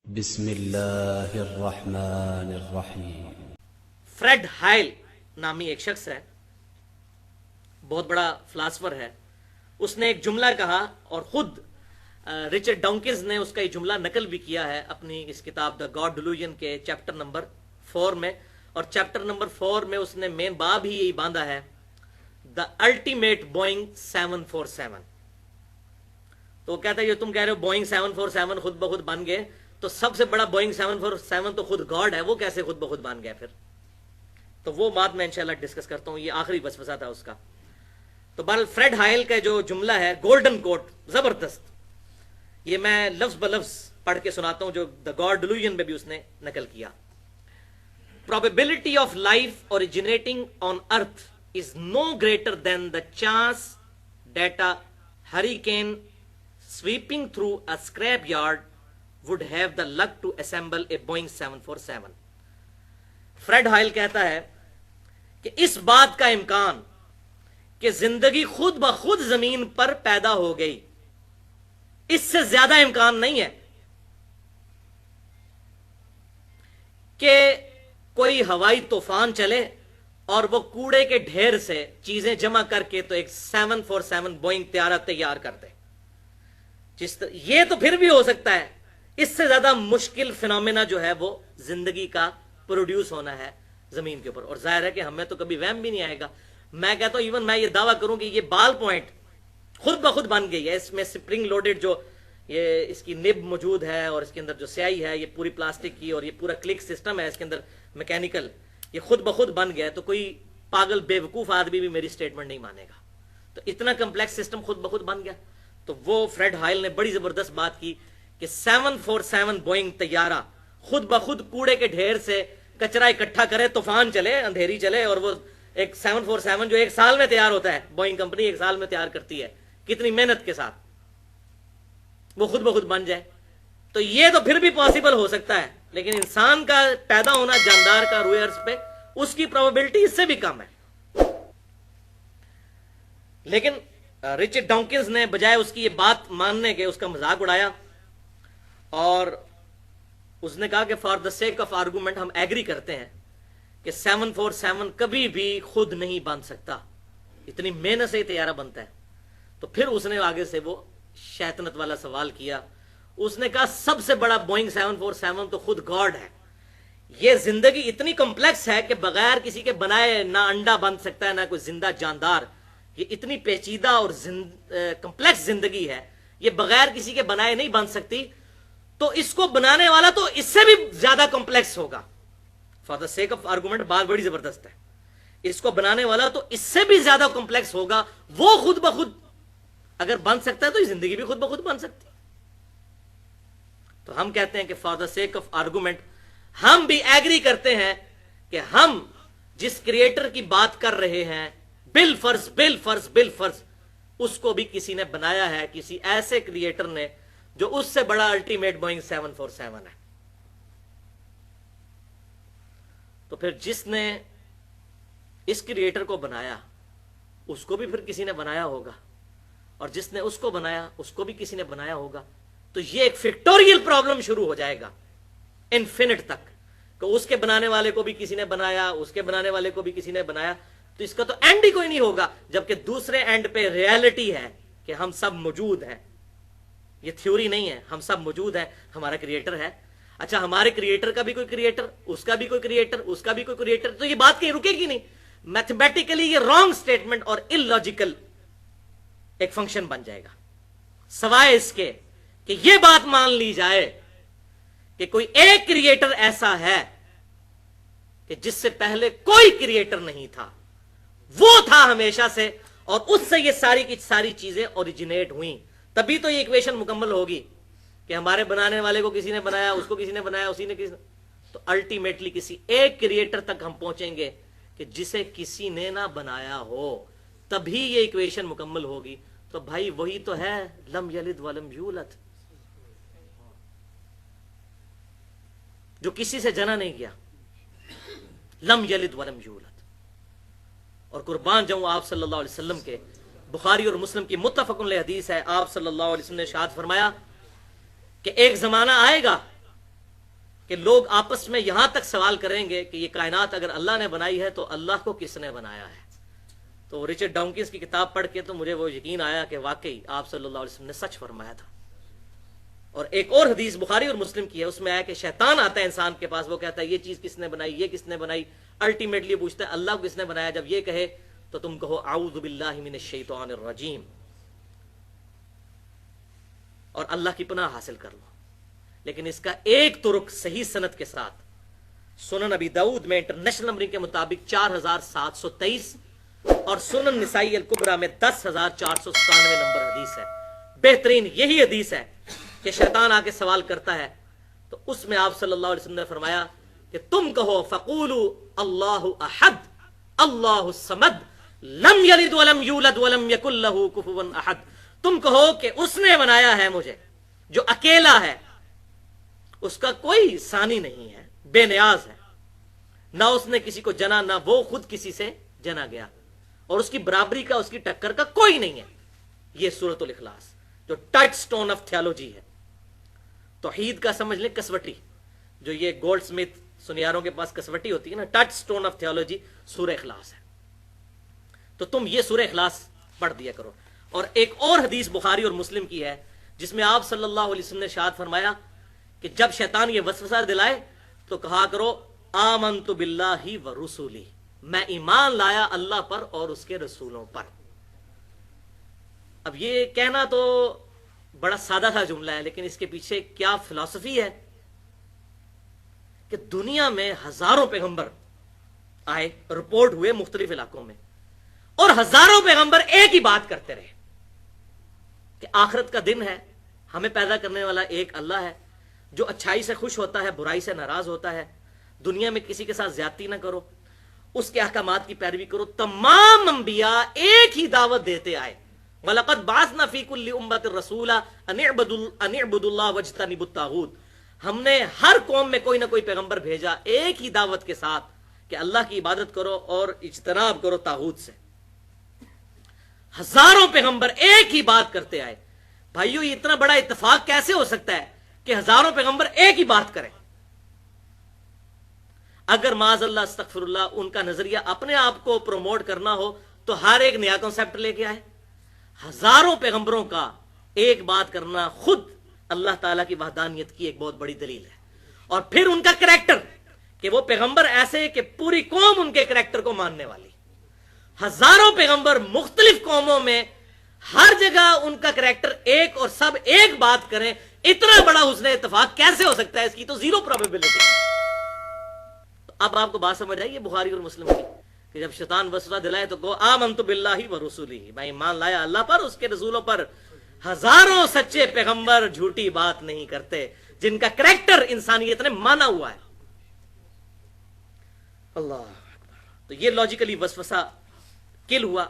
بسم اللہ الرحمن الرحیم۔ فریڈ ہائل نامی ایک شخص ہے، بہت بڑا فلاسفر ہے۔ اس نے ایک جملہ کہا اور خود رچرڈ ڈانکنز نے اس کا یہ جملہ نقل بھی کیا ہے اپنی اس کتاب دا گاڈ ڈیلوژن کے چیپٹر نمبر 4 میں، اور چیپٹر نمبر 4 میں اس نے مین باب ہی یہی باندھا ہے، دا الٹیمیٹ بوئنگ 747۔ تو وہ کہتا ہے یہ تم کہہ رہے ہو بوئنگ 747 خود بخود بن گئے، تو سب سے بڑا بوئنگ 747 تو خود گاڈ ہے، وہ کیسے خود بخود بن گیا پھر؟ تو وہ بات میں انشاءاللہ ڈسکس کرتا ہوں، یہ آخری وسوسہ تھا اس کا۔ تو بہرحال فریڈ ہائل کا جو جملہ ہے گولڈن کوٹ، زبردست، یہ میں لفظ بلفظ پڑھ کے سناتا ہوں جو دا گاڈ ڈیلوژن میں بھی اس نے نقل کیا۔ Probability of life originating on earth is no greater than the chance that a hurricane sweeping through a scrapyard would have the luck to assemble a Boeing 747۔ Fred Hoyle کہتا ہے کہ اس بات کا امکان کہ زندگی خود بخود زمین پر پیدا ہو گئی، اس سے زیادہ امکان نہیں ہے کہ کوئی ہوائی طوفان چلے اور وہ کوڑے کے ڈھیر سے چیزیں جمع کر کے تو ایک 747 بوئنگ طیارہ تیار کر دے۔ یہ تو پھر بھی ہو سکتا ہے، اس سے زیادہ مشکل فینومینا جو ہے وہ زندگی کا پروڈیوس ہونا ہے زمین کے اوپر، اور ظاہر ہے کہ ہمیں تو کبھی وہم بھی نہیں آئے گا۔ میں کہتا ہوں ایون میں یہ دعویٰ کروں کہ یہ بال پوائنٹ خود بخود بن گئی ہے، اس میں سپرنگ لوڈڈ جو یہ اس کی نب موجود ہے اور اس کے اندر جو سیاہی ہے یہ پوری پلاسٹک کی، اور یہ پورا کلک سسٹم ہے اس کے اندر میکینیکل، یہ خود بخود بن گیا ہے۔ تو کوئی پاگل بے وقوف آدمی بھی میری سٹیٹمنٹ نہیں مانے گا، تو اتنا کمپلیکس سسٹم خود بخود بن گیا۔ تو وہ فریڈ ہائل نے بڑی زبردست بات کی کہ 747 بوئنگ طیارہ خود بخود کوڑے کے ڈھیر سے کچرا اکٹھا کرے، طوفان چلے، اندھیری چلے، اور وہ ایک 747 جو ایک سال میں تیار ہوتا ہے، بوئنگ کمپنی ایک سال میں تیار کرتی ہے کتنی محنت کے ساتھ، وہ خود بخود بن جائے۔ تو یہ تو پھر بھی پاسبل ہو سکتا ہے، لیکن انسان کا پیدا ہونا جاندار کا روئے ارض پہ، اس کی پروبیبلٹی اس سے بھی کم ہے۔ لیکن رچرڈ ڈانکنز نے بجائے اس کی یہ بات ماننے کے اس کا مذاق اڑایا، اور اس نے کہا کہ for the sake of argument ہم ایگری کرتے ہیں کہ 747 کبھی بھی خود نہیں بن سکتا، اتنی محنت سے طیارہ بنتا ہے۔ تو پھر اس نے آگے سے وہ شیطنت والا سوال کیا، اس نے کہا سب سے بڑا بوئنگ 747 تو خود گاڈ ہے۔ یہ زندگی اتنی کمپلیکس ہے کہ بغیر کسی کے بنائے نہ انڈا بن سکتا ہے نہ کوئی زندہ جاندار، یہ اتنی پیچیدہ اور کمپلیکس زندگی ہے، یہ بغیر کسی کے بنائے نہیں بن سکتی، تو اس کو بنانے والا تو اس سے بھی زیادہ کمپلیکس ہوگا۔ For the sake of argument بات بڑی زبردست ہے، اس کو بنانے والا تو اس سے بھی زیادہ کمپلیکس ہوگا، وہ خود بخود اگر بن سکتا ہے تو یہ زندگی بھی خود بخود بن سکتی۔ تو ہم کہتے ہیں کہ for the sake of argument ہم بھی ایگری کرتے ہیں کہ ہم جس کریٹر کی بات کر رہے ہیں بالفرض اس کو بھی کسی نے بنایا ہے، کسی ایسے کریٹر نے جو اس سے بڑا الٹیمیٹ بوئنگ 747 ہے۔ تو پھر جس نے اس کریٹر کو بنایا اس کو بھی پھر کسی نے بنایا ہوگا، اور جس نے اس کو بنایا اس کو بھی کسی نے بنایا ہوگا۔ تو یہ ایک فیکٹوریل پرابلم شروع ہو جائے گا انفینٹ تک، کہ اس کے بنانے والے کو بھی کسی نے بنایا، اس کے بنانے والے کو بھی کسی نے بنایا، تو اس کا تو اینڈ ہی کوئی نہیں ہوگا، جبکہ دوسرے اینڈ پہ ریالٹی ہے کہ ہم سب موجود ہیں۔ یہ تھیوری نہیں ہے، ہم سب موجود ہیں، ہمارا کریٹر ہے۔ اچھا ہمارے کریٹر کا بھی کوئی کریٹر، اس کا بھی کوئی کریٹر، اس کا بھی کوئی کریٹر، تو یہ بات کہیں رکے گی نہیں۔ میتھمیٹیکلی یہ رانگ سٹیٹمنٹ اور اللاجیکل ایک فنکشن بن جائے گا، سوائے اس کے کہ یہ بات مان لی جائے کہ کوئی ایک کریٹر ایسا ہے کہ جس سے پہلے کوئی کریٹر نہیں تھا، وہ تھا ہمیشہ سے، اور اس سے یہ ساری کی ساری چیزیں اوریجنیٹ ہوئیں، تبھی تو یہ ایکویشن مکمل ہوگی کہ ہمارے بنانے والے کو کسی نے بنایا، اس کو کسی نے بنایا، اسی نے کسی نے، تو الٹیمیٹلی کسی ایک کریٹر تک ہم پہنچیں گے کہ جسے کسی نے نہ بنایا ہو، تبھی یہ ایکویشن مکمل ہوگی۔ تو بھائی وہی تو ہے لم یلد ولم یولد، جو کسی سے جنا نہیں گیا، لم یلد ولم یولد۔ اور قربان جاؤں آپ صلی اللہ علیہ وسلم کے، بخاری اور مسلم کی متفق علیہ حدیث ہے، آپ صلی اللہ علیہ وسلم نے ارشاد فرمایا کہ ایک زمانہ آئے گا کہ لوگ آپس میں یہاں تک سوال کریں گے کہ یہ کائنات اگر اللہ نے بنائی ہے تو اللہ کو کس نے بنایا ہے. تو رچرڈ ڈاؤکنز کی کتاب پڑھ کے تو مجھے وہ یقین آیا کہ واقعی آپ صلی اللہ علیہ وسلم نے سچ فرمایا تھا. اور ایک اور حدیث بخاری اور مسلم کی ہے، اس میں آیا کہ شیطان آتا ہے انسان کے پاس، وہ کہتا ہے یہ چیز کس نے بنائی، یہ کس نے بنائی. الٹیمیٹلی پوچھتا ہے اللہ کو کس نے بنایا. جب یہ کہے تو تم کہو اعوذ باللہ من الشیطان الرجیم اور اللہ کی پناہ حاصل کر لو. لیکن اس کا ایک ترک صحیح سند کے ساتھ سنن ابی داؤد میں انٹرنیشنل نمبرنگ کے مطابق 4723 اور سنن نسائی الکبریٰ میں 10497 نمبر حدیث ہے. بہترین یہی حدیث ہے کہ شیطان آ کے سوال کرتا ہے تو اس میں آپ صلی اللہ علیہ وسلم نے فرمایا کہ تم کہو فقولوا اللہ احد اللہ الصمد لم یلد ولم یولد ولم یکن لہ کفوا احد. تم کہو کہ اس نے بنایا ہے مجھے جو اکیلا ہے، اس کا کوئی ثانی نہیں ہے، بے نیاز ہے، نہ اس نے کسی کو جنا نہ وہ خود کسی سے جنا گیا، اور اس کی برابری کا اس کی ٹکر کا کوئی نہیں ہے. یہ سورۃ الاخلاص جو ٹچ سٹون آف تھیولوجی ہے، توحید کا سمجھ لیں کسوٹی، جو یہ گولڈ سمتھ سنیاروں کے پاس کسوٹی ہوتی ہے نا، ٹچ سٹون آف تھیولوجی سورہ اخلاص ہے. تو تم یہ سورہ اخلاص پڑھ دیا کرو. اور ایک اور حدیث بخاری اور مسلم کی ہے جس میں آپ صلی اللہ علیہ وسلم نے ارشاد فرمایا کہ جب شیطان یہ وسوسہ دلائے تو کہا کرو آمنت باللہ ورسولہ، میں ایمان لایا اللہ پر اور اس کے رسولوں پر. اب یہ کہنا تو بڑا سادہ سا جملہ ہے، لیکن اس کے پیچھے کیا فلسفی ہے کہ دنیا میں ہزاروں پیغمبر آئے، رپورٹ ہوئے مختلف علاقوں میں، اور ہزاروں پیغمبر ایک ہی بات کرتے رہے کہ آخرت کا دن ہے، ہمیں پیدا کرنے والا ایک اللہ ہے جو اچھائی سے خوش ہوتا ہے، برائی سے ناراض ہوتا ہے، دنیا میں کسی کے ساتھ زیادتی نہ کرو، اس کے احکامات کی پیروی کرو. تمام انبیاء ایک ہی دعوت دیتے آئے. وَلَقَدْ بَعَثْنَا فِي كُلِّ أُمَّةٍ رَسُولًا أَنِ اعْبُدُوا اللَّهَ وَاجْتَنِبُوا الطَّاغُوتَ. ہم نے ہر قوم میں کوئی نہ کوئی پیغمبر بھیجا ایک ہی دعوت کے ساتھ کہ اللہ کی عبادت کرو اور اجتناب کرو طاغوت سے. ہزاروں پیغمبر ایک ہی بات کرتے آئے. بھائیو یہ اتنا بڑا اتفاق کیسے ہو سکتا ہے کہ ہزاروں پیغمبر ایک ہی بات کریں؟ اگر معاذ اللہ استغفر اللہ ان کا نظریہ اپنے آپ کو پروموٹ کرنا ہو تو ہر ایک نیا کنسپٹ لے کے آئے. ہزاروں پیغمبروں کا ایک بات کرنا خود اللہ تعالیٰ کی وحدانیت کی ایک بہت بڑی دلیل ہے. اور پھر ان کا کریکٹر کہ وہ پیغمبر ایسے کہ پوری قوم ان کے کریکٹر کو ماننے والی. ہزاروں پیغمبر مختلف قوموں میں ہر جگہ ان کا کریکٹر ایک اور سب ایک بات کریں. اتنا بڑا حسن اتفاق کیسے ہو سکتا ہے؟ اس کی تو زیرو پروبیبلٹی. اب آپ کو بات سمجھ آئی ہے بخاری اور مسلم کی کہ جب شیطان وسوسہ دلائے تو کہو آمنت باللہ ورسولہ، میں ایمان لایا اللہ پر اس کے رسولوں پر. ہزاروں سچے پیغمبر جھوٹی بات نہیں کرتے جن کا کریکٹر انسانیت نے مانا ہوا ہے. اللہ اکبر. تو یہ لاجیکلی وسوسہ کل ہوا.